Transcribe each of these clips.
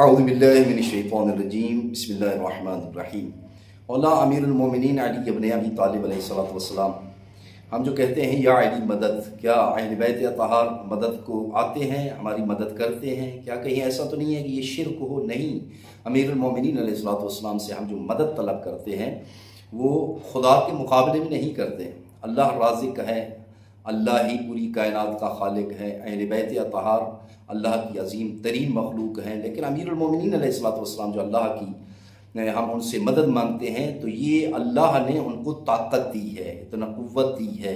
اعوذ باللہ من الشیطان الرجیم بسم اللہ الرحمن الرحیم مولا امیر المومنین علی ابن ابی طالب علیہ السلام، ہم جو کہتے ہیں یا علی مدد، کیا اہل بیت اطہار مدد کو آتے ہیں، ہماری مدد کرتے ہیں؟ کیا کہیں ایسا تو نہیں ہے کہ یہ شرک ہو؟ نہیں، امیر المومنین علیہ السلام سے ہم جو مدد طلب کرتے ہیں وہ خدا کے مقابلے میں نہیں کرتے۔ اللہ رازق ہے، اللہ ہی پوری کائنات کا خالق ہے، اہل بیت اطہار اللہ کی عظیم ترین مخلوق ہیں، لیکن امیر المومنین علیہ السلام جو اللہ کی ہم ان سے مدد مانگتے ہیں تو یہ اللہ نے ان کو طاقت دی ہے، اتنا قوت دی ہے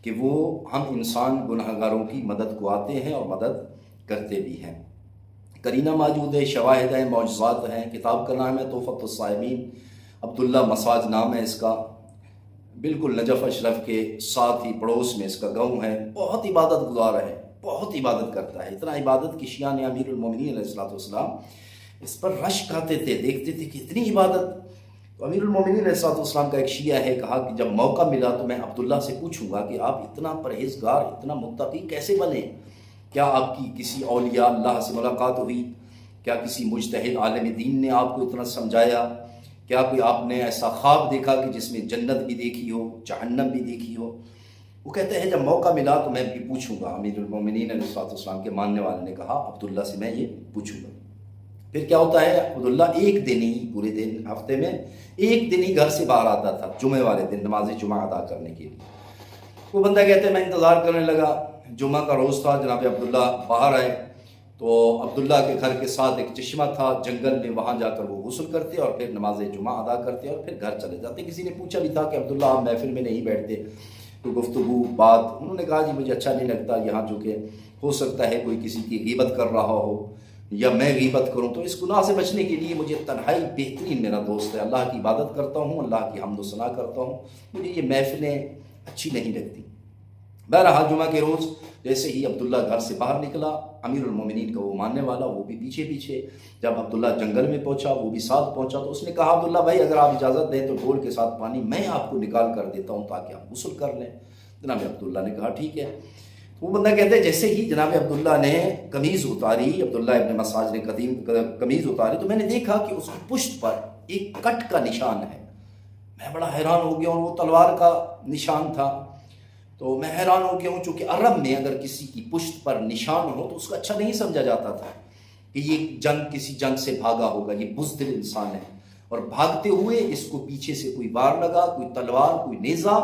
کہ وہ ہم انسان گناہ گاروں کی مدد کو آتے ہیں اور مدد کرتے بھی ہیں۔ قرینہ موجود ہے، شواہد ہیں، معجزات ہیں۔ کتاب کا نام ہے تحفۃ الصائمین، عبداللہ مساج نام ہے اس کا، بالکل نجف اشرف کے ساتھ ہی پڑوس میں اس کا گاؤں ہے۔ بہت عبادت گزار ہے، بہت عبادت کرتا ہے، اتنا عبادت کہ شیعہ نے امیر المومنین علیہ السلام اس پر رشک آتے تھے، دیکھتے تھے کہ اتنی عبادت۔ تو امیر المومنین علیہ السلام کا ایک شیعہ ہے، کہا کہ جب موقع ملا تو میں عبداللہ سے پوچھوں گا کہ آپ اتنا پرہیزگار، اتنا متقی کیسے بنے؟ کیا آپ کی کسی اولیاء اللہ سے ملاقات ہوئی؟ کیا کسی مجتہد عالم دین نے آپ کو اتنا سمجھایا؟ کیا کوئی آپ نے ایسا خواب دیکھا کہ جس میں جنت بھی دیکھی ہو، جہنم بھی دیکھی ہو؟ وہ کہتے ہیں جب موقع ملا تو میں بھی پوچھوں گا۔ امیر المومنین علیہ السلام کے ماننے والے نے کہا عبداللہ سے میں یہ پوچھوں گا۔ پھر کیا ہوتا ہے، عبداللہ ایک دن ہی، پورے دن، ہفتے میں ایک دن ہی گھر سے باہر آتا تھا، جمعے والے دن نماز جمعہ ادا کرنے کے لیے۔ وہ بندہ کہتے ہیں میں انتظار کرنے لگا، جمعہ کا روز تھا، جناب عبداللہ باہر آئے تو عبداللہ کے گھر کے ساتھ ایک چشمہ تھا جنگل میں، وہاں جا کر وہ غسل کرتے اور پھر نماز جمعہ ادا کرتے اور پھر گھر چلے جاتے۔ کسی نے پوچھا بھی تھا کہ عبداللہ آپ محفل میں نہیں بیٹھتے، کوئی گفتگو بات؟ انہوں نے کہا جی مجھے اچھا نہیں لگتا یہاں، جو کہ ہو سکتا ہے کوئی کسی کی غیبت کر رہا ہو یا میں غیبت کروں، تو اس گناہ سے بچنے کے لیے مجھے تنہائی بہترین میرا دوست ہے، اللہ کی عبادت کرتا ہوں، اللہ کی حمد و ثنا کرتا ہوں، مجھے یہ محفلیں اچھی نہیں لگتی۔ بہرحال جمعہ کے روز جیسے ہی عبداللہ گھر سے باہر نکلا، امیر المومنین کا وہ ماننے والا وہ بھی پیچھے پیچھے، جب عبداللہ جنگل میں پہنچا وہ بھی ساتھ پہنچا تو اس نے کہا عبداللہ بھائی اگر آپ اجازت دیں تو ڈول کے ساتھ پانی میں آپ کو نکال کر دیتا ہوں تاکہ آپ غسل کر لیں۔ جناب عبداللہ نے کہا ٹھیک ہے۔ تو وہ بندہ کہتے ہیں جیسے ہی جناب عبداللہ نے قمیض اتاری، عبداللہ ابن مساج نے قمیض اتاری تو میں نے دیکھا کہ اس کی پشت پر ایک کٹ کا نشان ہے۔ میں بڑا حیران ہو گیا، اور وہ تلوار کا نشان تھا۔ تو میں حیران ہو گیا ہوں، چونکہ عرب میں اگر کسی کی پشت پر نشان ہو تو اس کو اچھا نہیں سمجھا جاتا تھا کہ یہ کسی جنگ سے بھاگا ہوگا، یہ بزدل انسان ہے، اور بھاگتے ہوئے اس کو پیچھے سے کوئی وار لگا، کوئی تلوار، کوئی نیزہ،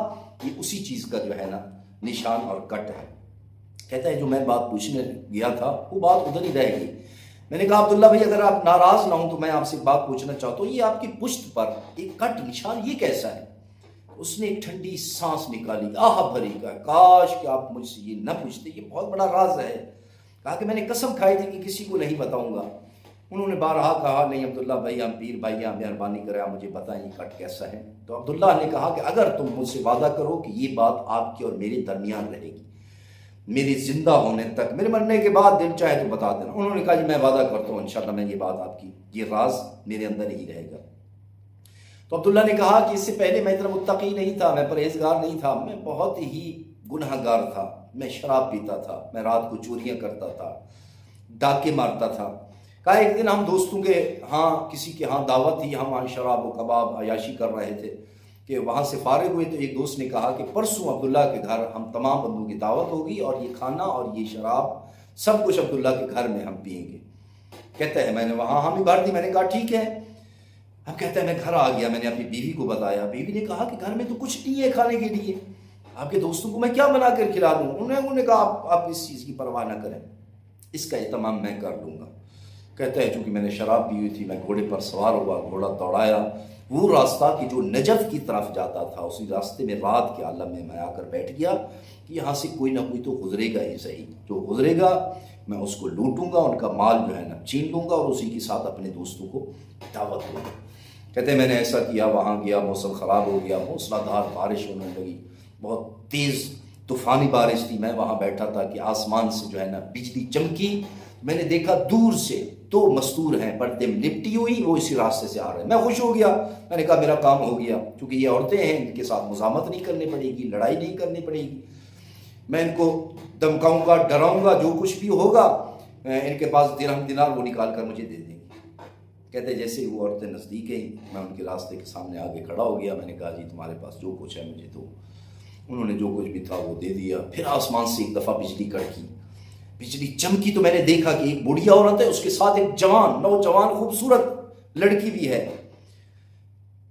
یہ اسی چیز کا جو ہے نا نشان اور کٹ ہے۔ کہتا ہے جو میں بات پوچھنے گیا تھا وہ بات ادھر ہی رہ گئی۔ میں نے کہا عبداللہ بھائی اگر آپ ناراض نہ ہوں تو میں آپ سے بات پوچھنا چاہتا ہوں، یہ آپ کی پشت پر ایک کٹ نشان یہ کیسا ہے؟ اس نے ایک ٹھنڈی سانس نکالی، آہ بھری، کا کاش کہ آپ مجھ سے یہ نہ پوچھتے، یہ بہت بڑا راز ہے۔ کہا کہ میں نے قسم کھائی تھی کہ کسی کو نہیں بتاؤں گا۔ انہوں نے بارہا کہا نہیں عبداللہ بھائی، ہم پیر بھائی ہیں، مہربانی کریں آپ مجھے بتائیں یہ کٹ کیسا ہے۔ تو عبداللہ نے کہا کہ اگر تم مجھ سے وعدہ کرو کہ یہ بات آپ کی اور میرے درمیان رہے گی میری زندہ ہونے تک، میرے مرنے کے بعد دل چاہے تو بتا دینا۔ انہوں نے کہا جی میں وعدہ کرتا ہوں انشاءاللہ میں یہ بات آپ کی، یہ راز میرے اندر ہی رہے گا۔ تو عبداللہ نے کہا کہ اس سے پہلے میں اتنا متقی نہیں تھا، میں پرہیزگار نہیں تھا، میں بہت ہی گناہ گار تھا، میں شراب پیتا تھا، میں رات کو چوریاں کرتا تھا، ڈاکے مارتا تھا۔ کہا ایک دن ہم دوستوں کے ہاں کسی کے ہاں دعوت تھی، ہم وہاں شراب و کباب عیاشی کر رہے تھے کہ وہاں سے فارغ ہوئے تو ایک دوست نے کہا کہ پرسوں عبداللہ کے گھر ہم تمام بندوں کی دعوت ہوگی اور یہ کھانا اور یہ شراب سب کچھ عبداللہ کے گھر میں ہم پئیں گے۔ کہتا ہے میں نے وہاں ہمیں بھر دی، میں نے کہا ٹھیک ہے۔ اب کہتا ہے میں گھر آ گیا، میں نے اپنی بیوی کو بتایا، بیوی نے کہا کہ گھر میں تو کچھ نہیں ہے کھانے کے لیے، آپ کے دوستوں کو میں کیا بنا کر کھلا دوں؟ انہوں نے کہا آپ اس چیز کی پرواہ نہ کریں، اس کا اہتمام میں کر لوں گا۔ کہتا ہے چونکہ میں نے شراب پی ہوئی تھی، میں گھوڑے پر سوار ہوا، گھوڑا دوڑایا، وہ راستہ کہ جو نجف کی طرف جاتا تھا اسی راستے میں رات کے عالم میں آ کر بیٹھ گیا کہ یہاں سے کوئی نہ کوئی تو گزرے گا ہی صحیح، جو گزرے گا میں اس کو لوٹوں گا، ان کا مال جو ہے نا چھین لوں گا اور اسی کے ساتھ اپنے دوستوں کو دعوت دوں گا۔ کہتے ہیں میں نے ایسا کیا، وہاں گیا، موسم خراب ہو گیا، موسلا دھار بارش ہونے لگی، بہت تیز طوفانی بارش تھی۔ میں وہاں بیٹھا تھا کہ آسمان سے جو ہے نا بجلی چمکی، میں نے دیکھا دور سے دو مستور ہیں پردے میں لپٹی ہوئی، وہ اسی راستے سے آ رہے ہیں۔ میں خوش ہو گیا، میں نے کہا میرا کام ہو گیا، کیونکہ یہ عورتیں ہیں ان کے ساتھ مزاحمت نہیں کرنی پڑے گی، لڑائی نہیں کرنی پڑے گی، میں ان کو دمکاؤں گا، ڈراؤں گا، جو کچھ بھی ہوگا ان کے پاس درہم دینار وہ نکال کر مجھے دے دیں گے۔ کہتے ہیں جیسے ہی وہ عورتیں نزدیک گئیں میں ان کے راستے کے سامنے آگے کھڑا ہو گیا. میں نے کہا جی تمہارے پاس جو کچھ ہے مجھے دو. انہوں نے جو کچھ بھی تھا وہ دے دیا. پھر آسمان سے ایک دفعہ بجلی کڑکی, بجلی چمکی تو میں نے دیکھا کہ ایک بوڑھیا عورت ہے, اس کے ساتھ ایک نوجوان خوبصورت لڑکی بھی ہے.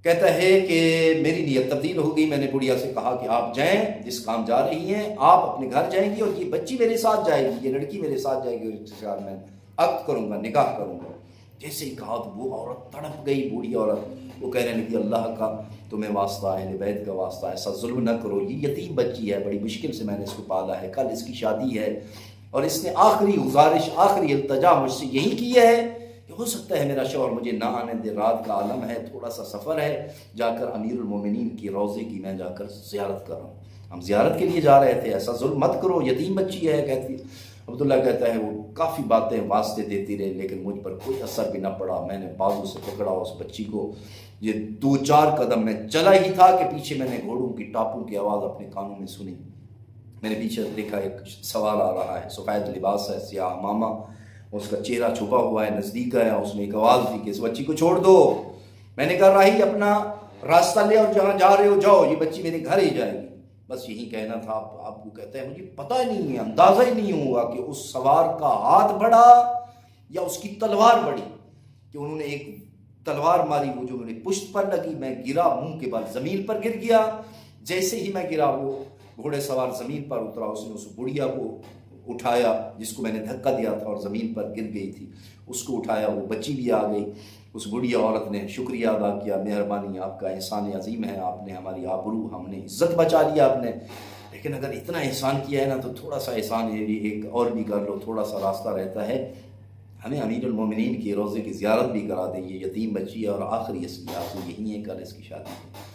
کہتا ہے کہ میری نیت تبدیل ہو گئی. میں نے بڑھیا سے کہا کہ آپ جائیں, جس کام جا رہی ہیں آپ اپنے گھر جائیں گی اور یہ بچی میرے ساتھ جائے گی, یہ لڑکی میرے ساتھ جائے گی, اور اس کے ساتھ میں عقد کروں گا, نکاح کروں گا. جیسے ہی کہا تو وہ عورت تڑپ گئی, بوڑھی عورت. وہ کہنے لگی اللہ کا تمہیں واسطہ ہے, اہل بیت کا واسطہ ہے, ایسا ظلم نہ کرو, یہ یتیم بچی ہے, بڑی مشکل سے میں نے اس کو پالا ہے, کل اس کی شادی ہے, اور اس نے آخری گزارش آخری التجا مجھ سے یہی کی ہے کہ ہو سکتا ہے میرا شوہر مجھے نہ آنے دے, رات کا عالم ہے, تھوڑا سا سفر ہے, جا کر امیر المومنین کی روضے کی میں جا کر زیارت کر رہا ہوں. ہم زیارت کے لیے جا رہے تھے, ایسا ظلم مت کرو, یتیم بچی ہے. کہتی عبداللہ کہتا ہے وہ کافی باتیں واسطے دیتی رہی لیکن مجھ پر کوئی اثر بھی نہ پڑا. میں نے بازو سے پکڑا اس بچی کو, یہ 2-4 قدم میں چلا ہی تھا کہ پیچھے میں نے گھوڑوں کی ٹاپوں کی آواز اپنے کانوں میں سنی. میں نے پیچھے دیکھا ایک سوار آ رہا ہے, سفید لباس ہے, سیاہ امامہ, اس کا چہرہ چھپا ہوا ہے, نزدیک ہے. اس نے ایک آواز دی کہ اس بچی کو چھوڑ دو. میں نے کہا راہی اپنا راستہ لے اور جہاں جا رہے ہو جاؤ, یہ بچی میرے گھر ہی جائے گی. بس یہی کہنا تھا. آپ کو کہتا ہے مجھے پتہ ہی نہیں ہے, اندازہ ہی نہیں ہوا کہ اس سوار کا ہاتھ بڑھا یا اس کی تلوار بڑھی, کہ انہوں نے ایک تلوار ماری, وہ جو میری پشت پر لگی, میں گرا, منہ کے بعد زمین پر گر گیا. جیسے ہی میں گرا وہ گھوڑے سوار زمین پر اترا, اس نے اس بڑھیا کو اٹھایا جس کو میں نے دھکا دیا تھا اور زمین پر گر گئی تھی, اس کو اٹھایا. وہ بچی بھی آ گئی. اس بڑھیا عورت نے شکریہ ادا کیا, مہربانی, آپ کا احسان عظیم ہے, آپ نے ہماری آبرو, ہم نے عزت بچا لیا آپ نے. لیکن اگر اتنا احسان کیا ہے نا تو تھوڑا سا احسان یہ بھی ایک اور بھی کر لو, تھوڑا سا راستہ رہتا ہے, ہمیں امیر المومنین کی روضے کی زیارت بھی کرا دیں. یہ یتیم بچی ہے اور آخری اس کی آرزو یہی ہے, کل اس کی شادی ہے.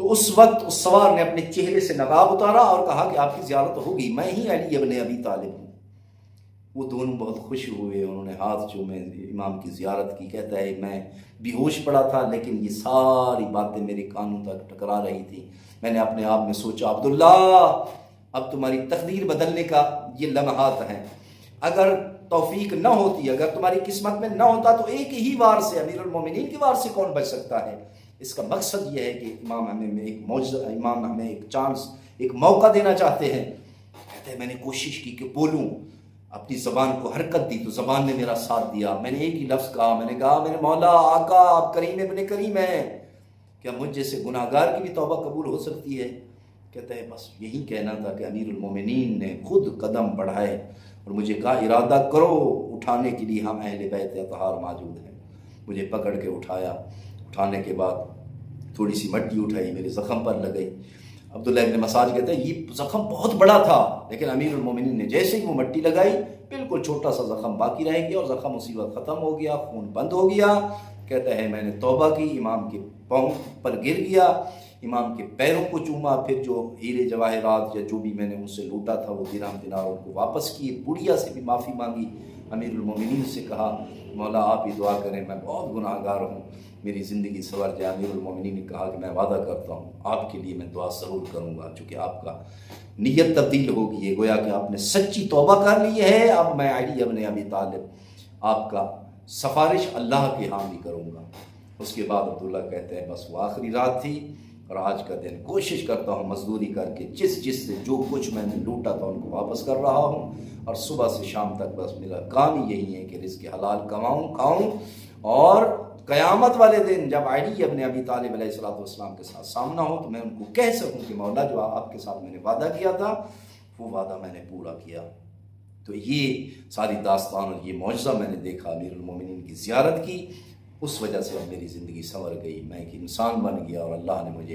تو اس وقت اس سوار نے اپنے چہرے سے نقاب اتارا اور کہا کہ آپ کی زیارت ہوگی, میں ہی علی ابن ابی طالب ہوں. وہ دونوں بہت خوش ہوئے, انہوں نے ہاتھ چومے, امام کی زیارت کی. کہتا ہے میں بے ہوش پڑا تھا لیکن یہ ساری باتیں میرے کانوں تک ٹکرا رہی تھی. میں نے اپنے آپ میں سوچا عبداللہ اب تمہاری تقدیر بدلنے کا یہ لمحات ہیں. اگر توفیق نہ ہوتی, اگر تمہاری قسمت میں نہ ہوتا تو ایک ہی وار سے, امیر المومنین کی وار سے کون بچ سکتا ہے. اس کا مقصد یہ ہے کہ امام ہمیں ایک معجزہ, امام ہمیں ایک چانس, ایک موقع دینا چاہتے ہیں. کہتے ہیں میں نے کوشش کی کہ بولوں, اپنی زبان کو حرکت دی تو زبان نے میرا ساتھ دیا. میں نے ایک ہی لفظ کہا, میں نے کہا میرے مولا آقا آپ کریم ابن کریم ہیں, کیا مجھ جیسے گناہگار کی بھی توبہ قبول ہو سکتی ہے. کہتے ہیں بس یہی کہنا تھا کہ امیر المومنین نے خود قدم بڑھائے اور مجھے کہا ارادہ کرو اٹھانے کے لیے, ہم اہل بیت اطہار موجود ہیں. مجھے پکڑ کے اٹھایا, اٹھانے کے بعد تھوڑی سی مٹی اٹھائی, میرے زخم پر لگئی. عبداللہ ابن مسعود کہتے ہیں یہ زخم بہت بڑا تھا لیکن امیر المومنین نے جیسے ہی وہ مٹی لگائی بالکل چھوٹا سا زخم باقی رہ گیا اور زخم اسی وقت ختم ہو گیا, خون بند ہو گیا. کہتا ہے میں نے توبہ کی, امام کے پاؤں پر گر گیا, امام کے پیروں کو چوما, پھر جو ہیرے جواہرات یا جو بھی میں نے ان سے لوٹا تھا وہ درہم دینار ان کو واپس کیے. بڑھیا سے بھی معافی مانگی. امیر المومنین سے کہا مولا آپ ہی دعا کریں, میں بہت گناہ گار ہوں, میری زندگی سنور جائے. امیر المومنین نے کہا کہ میں وعدہ کرتا ہوں آپ کے لیے میں دعا ضرور کروں گا, چونکہ آپ کا نیت تبدیل ہو گئی ہے, گویا کہ آپ نے سچی توبہ کر لی ہے. اب میں علی ابن ابی طالب آپ کا سفارش اللہ کے ہاں بھی کروں گا. اس کے بعد عبداللہ کہتے ہیں بس وہ آخری رات تھی اور آج کا دن کوشش کرتا ہوں مزدوری کر کے جس سے جو کچھ میں نے لوٹا تھا ان کو واپس کر رہا ہوں, اور صبح سے شام تک بس میرا کام ہی یہی ہے کہ رزق حلال کماؤں, کھاؤں. اور قیامت والے دن جب علی ابن ابی طالب علیہ الصلوۃ والسلام کے ساتھ سامنا ہو تو میں ان کو کہہ سکوں کہ مولا جو آپ کے ساتھ میں نے وعدہ کیا تھا وہ وعدہ میں نے پورا کیا. تو یہ ساری داستان اور یہ معجزہ میں نے دیکھا, امیر المومنین کی زیارت کی, اس وجہ سے اب میری زندگی سنور گئی, میں ایک انسان بن گیا اور اللہ نے مجھے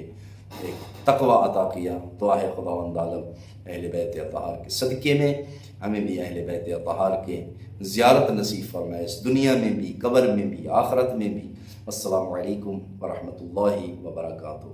ایک تقوی عطا کیا. تو ہے خداوند عالم اہل بیت اطہار کے صدقے میں ہمیں بھی اہل بیت اطہار کے زیارت نصیب فرمائے, اس دنیا میں بھی, قبر میں بھی, آخرت میں بھی. السلام علیکم ورحمۃ اللہ وبرکاتہ.